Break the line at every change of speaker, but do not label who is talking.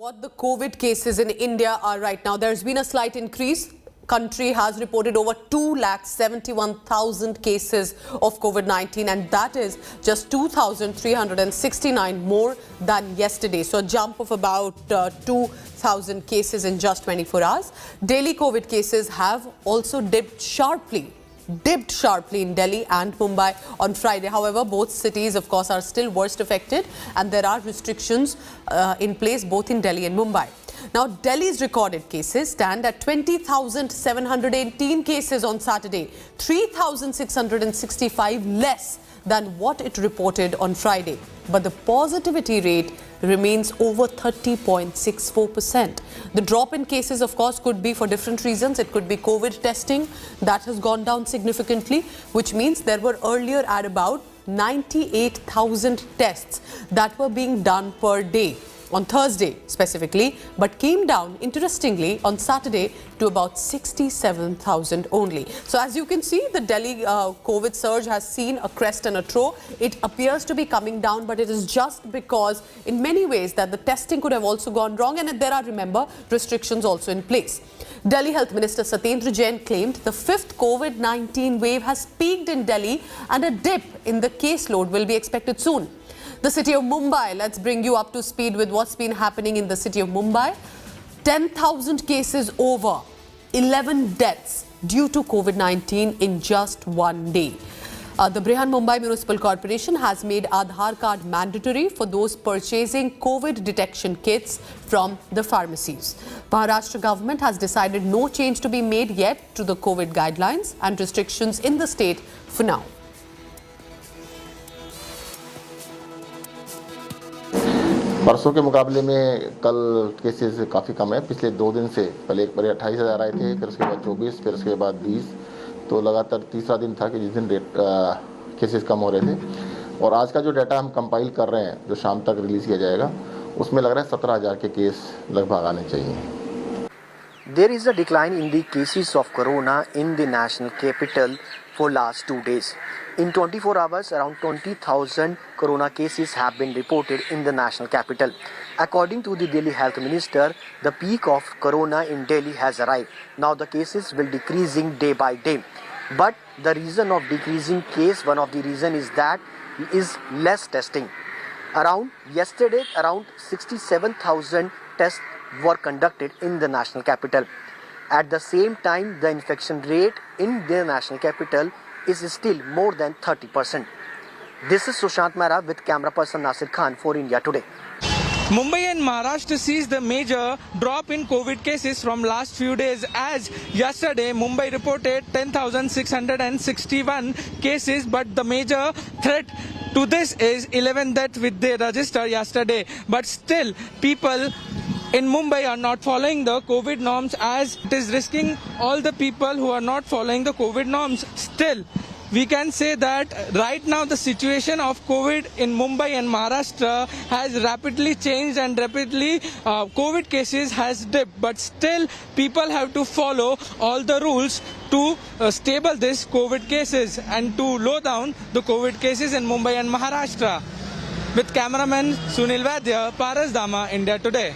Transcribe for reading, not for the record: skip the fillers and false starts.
What the COVID cases in India are right now, there's been a slight increase. Country has reported over 2,71,000 cases of COVID-19, and that is just 2,369 more than yesterday. So a jump of about 2,000 cases in just 24 hours. Daily COVID cases have also dipped sharply in Delhi and Mumbai on Friday. However, both cities, of course, are still worst affected, and there are restrictions in place both in Delhi and Mumbai. Now, Delhi's recorded cases stand at 20,718 cases on Saturday, 3,665 less than what it reported on Friday. But the positivity rate remains over 30.64%. The drop in cases, of course, could be for different reasons. It could be COVID testing that has gone down significantly, which means there were earlier at about 98,000 tests that were being done per day on Thursday specifically, but came down, interestingly, on Saturday to about 67,000 only. So as you can see, the Delhi COVID surge has seen a crest and a trough. It appears to be coming down, but it is just because in many ways that the testing could have also gone wrong, and there are, remember, restrictions also in place. Delhi Health Minister Satyendra Jain claimed the fifth COVID-19 wave has peaked in Delhi and a dip in the caseload will be expected soon. The city of Mumbai, let's bring you up to speed with what's been happening in the city of Mumbai. 10,000 cases over, 11 deaths due to COVID-19 in just one day. The Brihan Mumbai Municipal Corporation has made Aadhaar card mandatory for those purchasing COVID detection kits from the pharmacies. Maharashtra government has decided no change to be made yet to the COVID guidelines and restrictions in the state for now.
परसों के मुकाबले में कल cases काफ़ी कम है। पिछले 2 दिन से पहले एक बार 28,000 आए थे, फिर उसके बाद 24, फिर उसके बाद 20, तो लगातार तीसरा दिन था कि जिस दिन केसेस कम हो रहे थे। और आज का जो डाटा हम कंपाइल कर रहे हैं, जो शाम तक रिलीज़ किया जाएगा, उसमें लग रहा है 17,000 के केस लगभग आने चाहिए।
There is a decline in the cases of corona in the national capital for last 2 days. In 24 hours, around 20,000 corona cases have been reported in the national capital. According to the Delhi Health Minister, the peak of corona in Delhi has arrived. Now the cases will decreasing day by day. But the reason of decreasing case, one of the reason is that is less testing. Yesterday, around 67,000 tests were conducted in the national capital. At the same time, the infection rate in the national capital is still more than 30%. This is Sushant Mehra with camera person Nasir Khan for India Today.
Mumbai and Maharashtra sees the major drop in COVID cases from last few days, as yesterday Mumbai reported 10,661 cases, but the major threat to this is 11 deaths which they registered yesterday. But still, people in Mumbai are not following the COVID norms, as it is risking all the people who are not following the COVID norms. Still, we can say that right now the situation of COVID in Mumbai and Maharashtra has rapidly changed, and rapidly COVID cases has dipped. But still, people have to follow all the rules to stable this COVID cases and to low down the COVID cases in Mumbai and Maharashtra. With cameraman Sunil Vaidya, Parasdama, India Today.